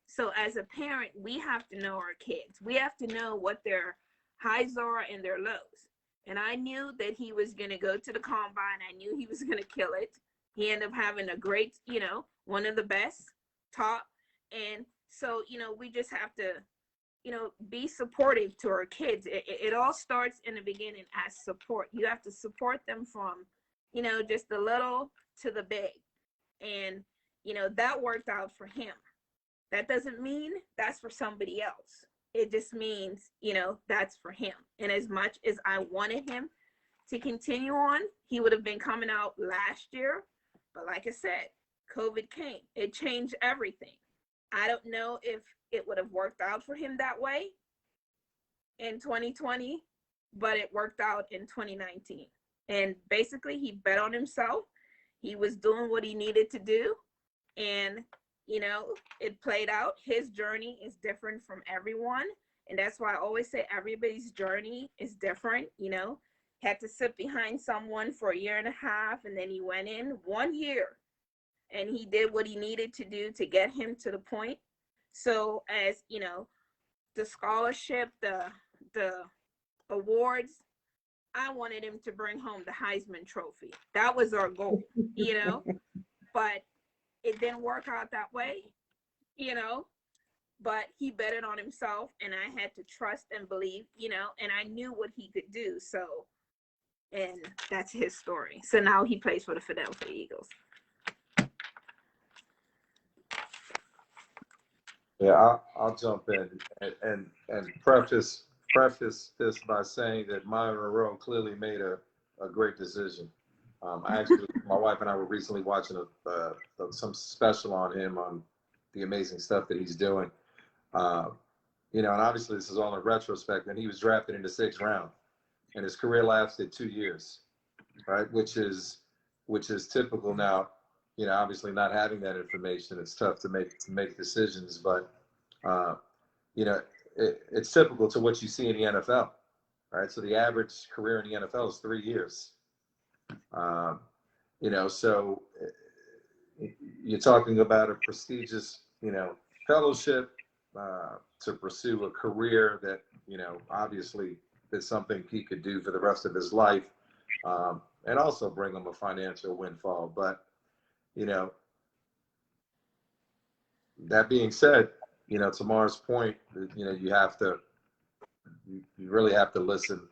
So as a parent, we have to know our kids. We have to know what their highs are and their lows. And I knew that he was going to go to the combine. I knew he was going to kill it. He ended up having a great, you know, one of the best, top. And so, you know, we just have to, you know, be supportive to our kids. It all starts in the beginning as support. You have to support them from, you know, just the little to the big. And, you know, that worked out for him. That doesn't mean that's for somebody else. It just means, you know, that's for him. And as much as I wanted him to continue on, he would have been coming out last year. But like I said, COVID came. It changed everything. I don't know if it would have worked out for him that way in 2020, but it worked out in 2019. And basically, he bet on himself. He was doing what he needed to do. And, you know, it played out. His journey is different from everyone. And that's why I always say everybody's journey is different, you know. Had to sit behind someone for 1.5 years, and then he went in 1 year. And he did what he needed to do to get him to the point. So as, you know, the scholarship, the awards, I wanted him to bring home the Heisman Trophy. That was our goal, you know, but it didn't work out that way, you know, but he betted on himself, and I had to trust and believe, you know, and I knew what he could do. So, and that's his story. So now he plays for the Philadelphia Eagles. Yeah, I'll jump in and preface this by saying that Monroe clearly made a great decision. Actually, my wife and I were recently watching some special on him on the amazing stuff that he's doing. You know, and obviously this is all in retrospect. And he was drafted in the 6th round, and his career lasted 2 years, right? Which is typical now. You know, obviously not having that information, it's tough to make decisions. But you know, it's typical to what you see in the NFL, right? So the average career in the NFL is 3 years. You know, so you're talking about a prestigious, you know, fellowship to pursue a career that, you know, obviously is something he could do for the rest of his life, and also bring him a financial windfall. But, you know, that being said, you know, to Mara's point, you know, you really have to listen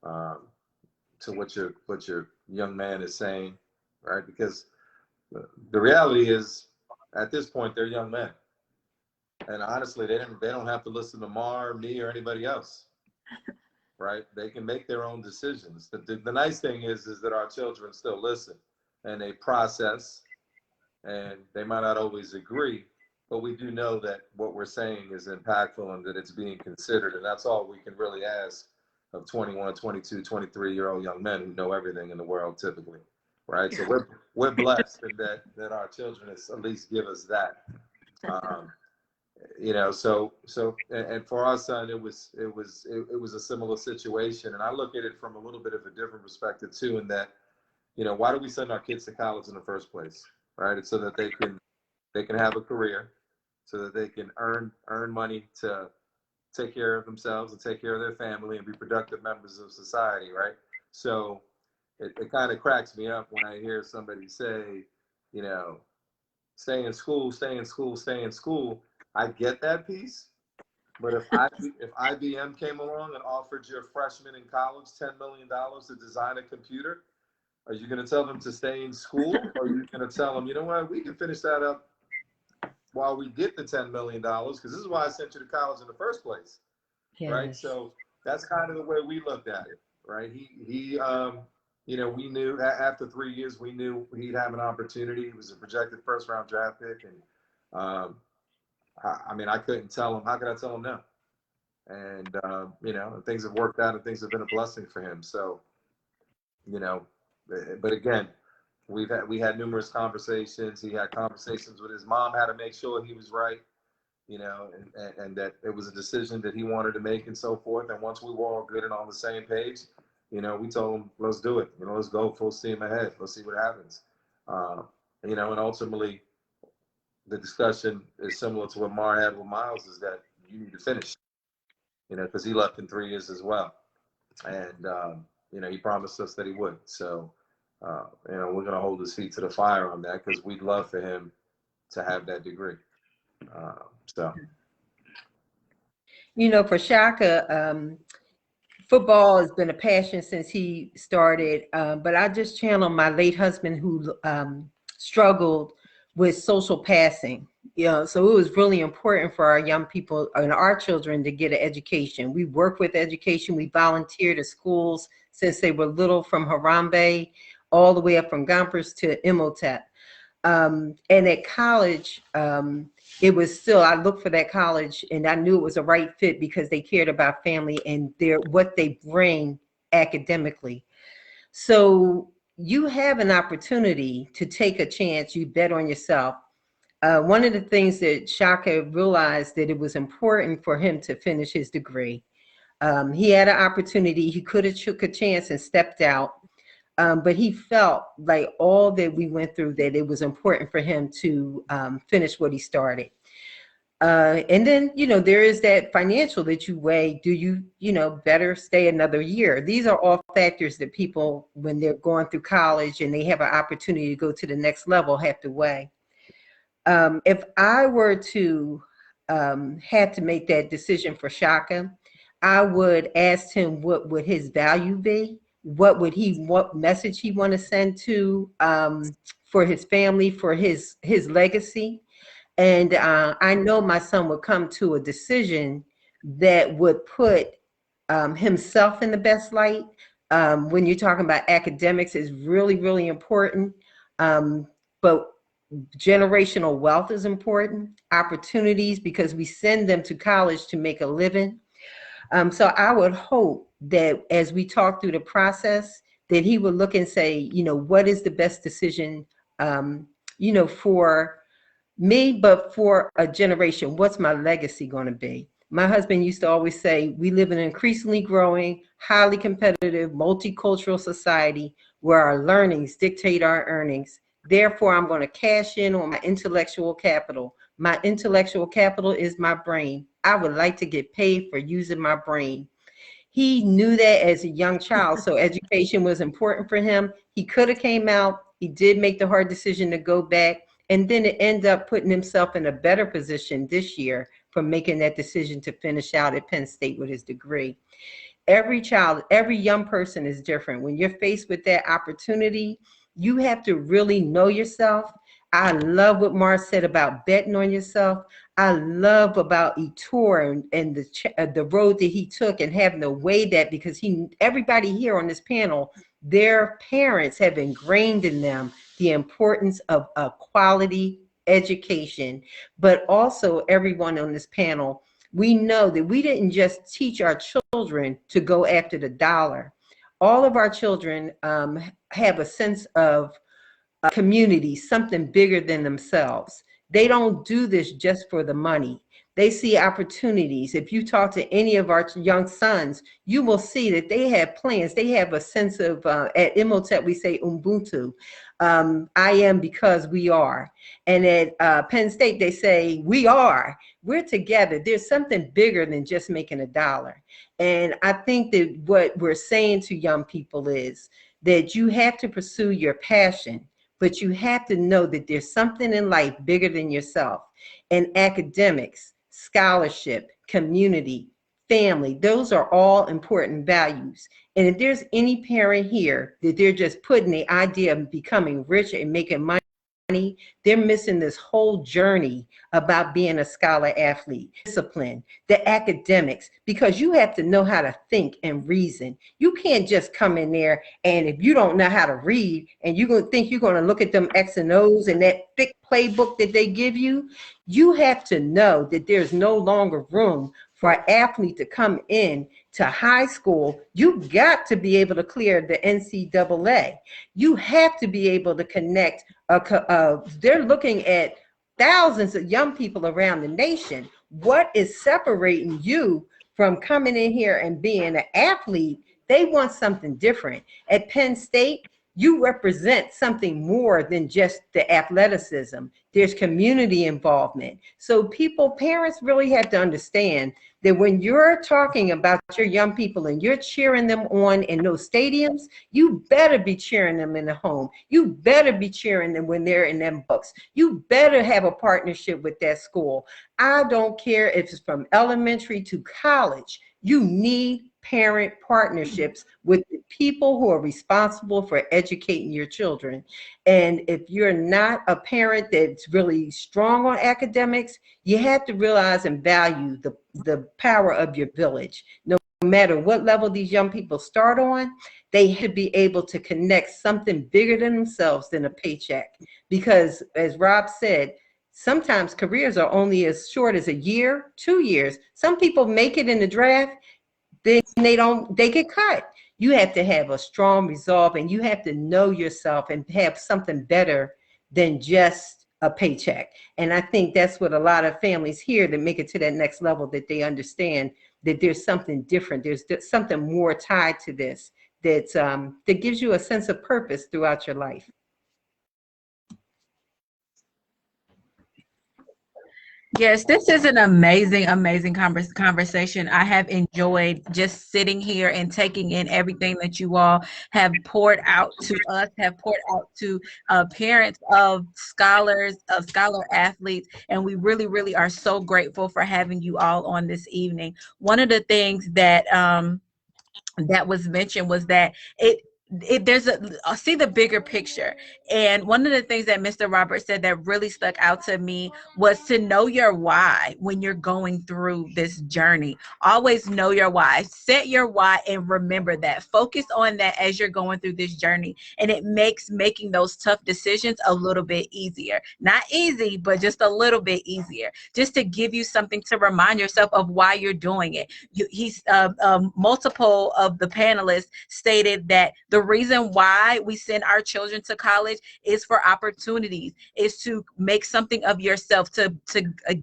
to what your young man is saying, right? Because the reality is, at this point, they're young men, and honestly, they don't have to listen to Mar, me, or anybody else, right? They can make their own decisions. The nice thing is that our children still listen, and they process, and they might not always agree, but we do know that what we're saying is impactful and that it's being considered, and that's all we can really ask of 21, 22, 23-year-old young men who know everything in the world typically, right? So we're blessed that our children at least give us that. You know, so and for our son, it was a similar situation, and I look at it from a little bit of a different perspective too, in that, you know, why do we send our kids to college in the first place, right? It's so that they can have a career, so that they can earn money to take care of themselves and take care of their family and be productive members of society, right? So it kind of cracks me up when I hear somebody say, you know, stay in school, stay in school, stay in school. I get that piece. But if IBM came along and offered your freshman in college $10 million to design a computer, are you going to tell them to stay in school? Or are you going to tell them, you know what, we can finish that up while we get the $10 million? Because this is why I sent you to college in the first place. Yes. Right? So that's kind of the way we looked at it, right? He you know, we knew after 3 years, we knew he'd have an opportunity. He was a projected first-round draft pick, and I mean, I couldn't tell him. How could I tell him no? And you know, things have worked out, and things have been a blessing for him. So, you know, but again, we had numerous conversations. He had conversations with his mom, how to make sure he was right. You know, and that it was a decision that he wanted to make and so forth. And once we were all good and on the same page, you know, we told him, let's do it. You know, let's go full steam ahead. Let's see what happens. You know, and ultimately, the discussion is similar to what Mar had with Miles, is that you need to finish, you know, because he left in 3 years as well. And, you know, he promised us that he would. So, you know, we're going to hold his feet to the fire on that, because we'd love for him to have that degree. So, you know, for Shaka, football has been a passion since he started. But I just channel my late husband, who struggled with social passing. You know, so it was really important for our young people and our children to get an education. We work with education. We volunteered at schools since they were little, from Harambe all the way up from Gompers to Imhotep. And at college, it was still, I looked for that college and I knew it was a right fit because they cared about family and what they bring academically. So you have an opportunity to take a chance. You bet on yourself. One of the things that Shaka realized, that it was important for him to finish his degree. He had an opportunity. He could have took a chance and stepped out. But he felt like all that we went through, that it was important for him to finish what he started. And then, you know, there is that financial that you weigh. Do you, you know, better stay another year? These are all factors that people, when they're going through college and they have an opportunity to go to the next level, have to weigh. If I were to have to make that decision for Shaka, I would ask him what would his value be? What message he want to send to for his family, for his legacy. And I know my son would come to a decision that would put himself in the best light. When you're talking about academics, is really, really important. But generational wealth is important. Opportunities, because we send them to college to make a living. So I would hope that as we talk through the process, that he would look and say, you know, what is the best decision, you know, for me, but for a generation? What's my legacy going to be? My husband used to always say, we live in an increasingly growing, highly competitive, multicultural society where our learnings dictate our earnings. Therefore, I'm going to cash in on my intellectual capital. My intellectual capital is my brain. I would like to get paid for using my brain. He knew that as a young child, so education was important for him. He could have came out. He did make the hard decision to go back, and then it ended up putting himself in a better position this year for making that decision to finish out at Penn State with his degree. Every child, every young person is different. When you're faced with that opportunity, you have to really know yourself. I love what Mar said about betting on yourself. I love about Yetur and the road that he took, and having to weigh that, because everybody here on this panel, their parents have ingrained in them the importance of a quality education. But also everyone on this panel, we know that we didn't just teach our children to go after the dollar. All of our children have a sense of community, something bigger than themselves. They don't do this just for the money. They see opportunities. If you talk to any of our young sons, you will see that they have plans. They have a sense of, at Imhotep, we say Ubuntu. I am because we are. And at Penn State, they say, we are. We're together. There's something bigger than just making a dollar. And I think that what we're saying to young people is that you have to pursue your passion. but you have to know that there's something in life bigger than yourself. And academics, scholarship, community, family, those are all important values. And if there's any parent here that they're just putting the idea of becoming rich and making money, they're missing this whole journey about being a scholar athlete. Discipline, the academics, because you have to know how to think and reason. You can't just come in there and if you don't know how to read and you're going to think you're going to look at them X and O's and that thick playbook that they give you, you have to know that there's no longer room for an athlete to come in to high school. You got to be able to clear the NCAA. You have to be able to connect. They're looking at thousands of young people around the nation. What is separating you from coming in here and being an athlete? They want something different. At Penn State, you represent something more than just the athleticism. There's community involvement. So parents really have to understand that when you're talking about your young people and you're cheering them on in those stadiums, you better be cheering them in the home. You better be cheering them when they're in them books. You better have a partnership with that school. I don't care if it's from elementary to college. You need parent partnerships with the people who are responsible for educating your children. And if you're not a parent that's really strong on academics, you have to realize and value the power of your village. No matter what level these young people start on, they have to be able to connect something bigger than themselves than a paycheck. Because as Rob said, sometimes careers are only as short as a year, 2 years. Some people make it in the draft, then they get cut. You have to have a strong resolve and you have to know yourself and have something better than just a paycheck. And I think that's what a lot of families here that make it to that next level, that they understand that there's something different. There's something more tied to this that gives you a sense of purpose throughout your life. Yes, this is an amazing, amazing conversation. I have enjoyed just sitting here and taking in everything that you all have poured out to us, have poured out to parents of scholars, of scholar athletes, and we really, really are so grateful for having you all on this evening. One of the things that that was mentioned was that I see the bigger picture. And one of the things that Mr. Roberts said that really stuck out to me was to know your why when you're going through this journey. Always know your why. Set your why and remember that. Focus on that as you're going through this journey. And it makes making those tough decisions a little bit easier. Not easy, but just a little bit easier. Just to give you something to remind yourself of why you're doing it. Multiple of the panelists stated that the reason why we send our children to college is for opportunities, is to make something of yourself, to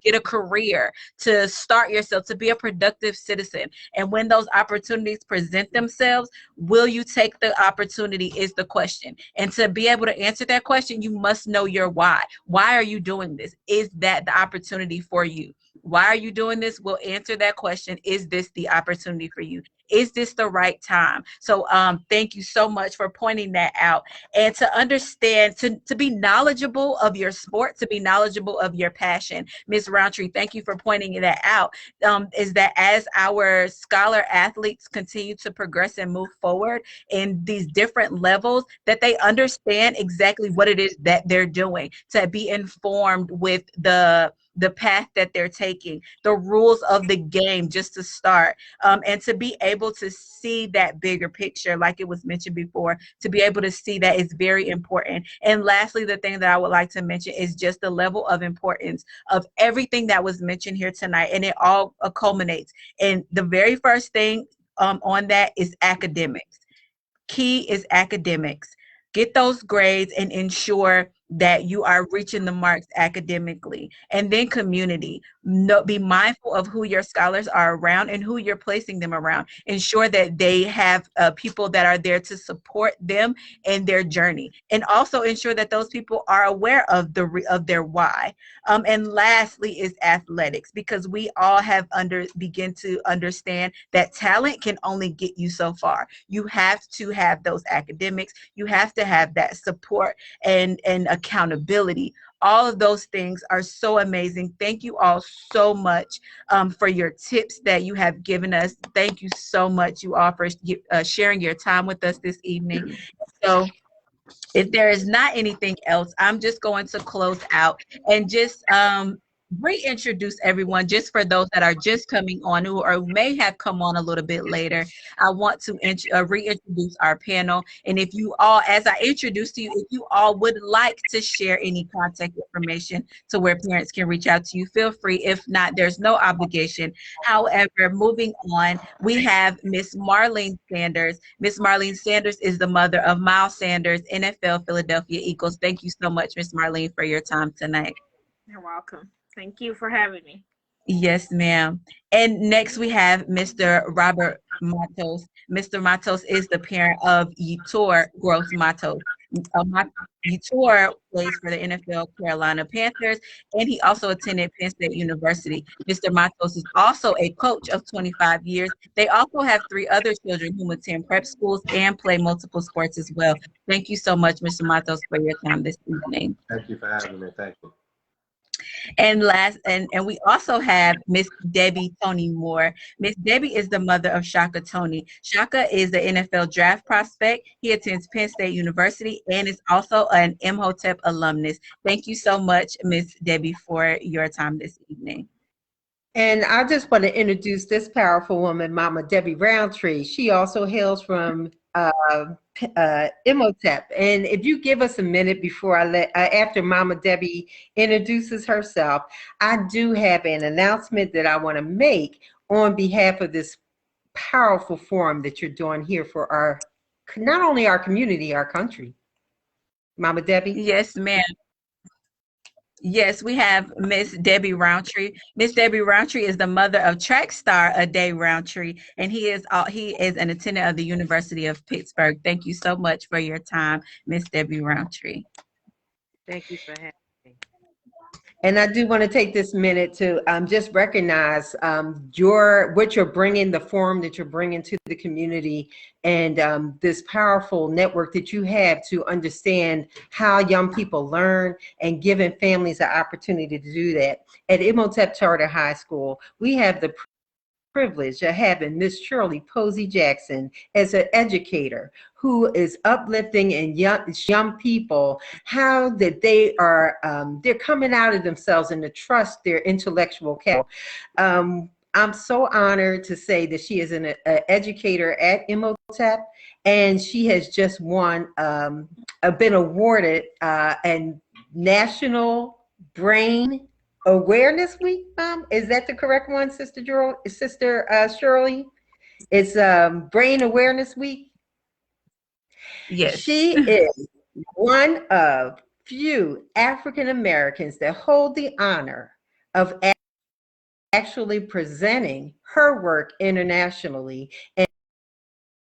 get a career, to start yourself, to be a productive citizen. And when those opportunities present themselves, will you take the opportunity is the question. And to be able to answer that question, you must know your why. Why are you doing this? Is that the opportunity for you? Why are you doing this? We'll answer that question. Is this the opportunity for you? Is this the right time? So thank you so much for pointing that out. And to understand, to be knowledgeable of your sport, to be knowledgeable of your passion. Ms. Roundtree, thank you for pointing that out. Is that as our scholar athletes continue to progress and move forward in these different levels, that they understand exactly what it is that they're doing, to be informed with the path that they're taking, the rules of the game, just to start, and to be able to see that bigger picture, like it was mentioned before, to be able to see that is very important. And lastly, the thing that I would like to mention is just the level of importance of everything that was mentioned here tonight, and it all culminates. And the very first thing on that is academics. Key is academics. Get those grades and ensure that you are reaching the marks academically. And then community. be mindful of who your scholars are around and who you're placing them around. Ensure that they have people that are there to support them in their journey, and also ensure that those people are aware of their why. And lastly is athletics, because we all have begin to understand that talent can only get you so far. You have to have those academics. You have to have that support and accountability. All of those things are so amazing. Thank you all so much for your tips that you have given us. Thank you so much, you all, for sharing your time with us this evening. So if there is not anything else, I'm just going to close out and just reintroduce everyone, just for those that are just coming on or may have come on a little bit later. I want to reintroduce our panel. And if you all, as I introduced you, if you all would like to share any contact information to where parents can reach out to you, feel free. If not, there's no obligation. However, moving on, we have Miss Marlene Sanders. Miss Marlene Sanders is the mother of Miles Sanders, NFL Philadelphia Eagles. Thank you so much, Miss Marlene, for your time tonight. You're welcome. Thank you for having me. Yes, ma'am. And next we have Mr. Robert Matos. Mr. Matos is the parent of Yetur Gross Matos. Yetur plays for the NFL Carolina Panthers, and he also attended Penn State University. Mr. Matos is also a coach of 25 years. They also have 3 other children who attend prep schools and play multiple sports as well. Thank you so much, Mr. Matos, for your time this evening. Thank you for having me. Thank you. And we also have Miss Debbie Toney-Moore. Miss Debbie is the mother of Shaka Toney. Shaka is the NFL draft prospect. He attends Penn State University and is also an Imhotep alumnus. Thank you so much, Miss Debbie, for your time this evening. And I just want to introduce this powerful woman, Mama Ade Roundtree. She also hails from Imhotep. And if you give us a minute before after Mama Debbie introduces herself, I do have an announcement that I want to make on behalf of this powerful forum that you're doing here for not only our community, our country. Mama Debbie? Yes, ma'am. Yes, we have Miss Debbie Roundtree. Miss Debbie Roundtree is the mother of track star Ade Roundtree, and he is an attendant of the University of Pittsburgh. Thank you so much for your time, Miss Debbie Roundtree. Thank you for having me. And I do want to take this minute to just recognize what you're bringing, the forum that you're bringing to the community, and this powerful network that you have to understand how young people learn and giving families an opportunity to do that. At Imhotep Charter High School, we have the privilege of having Miss Shirley Posey Jackson as an educator who is uplifting and young people how that they are they're coming out of themselves and to trust their intellectual capital. I'm so honored to say that she is an educator at Imhotep, and she has just been awarded a National Brain Awareness Week. Is that the correct one, Sister Shirley? It's Brain Awareness Week. Yes. She is one of few African Americans that hold the honor of actually presenting her work internationally. And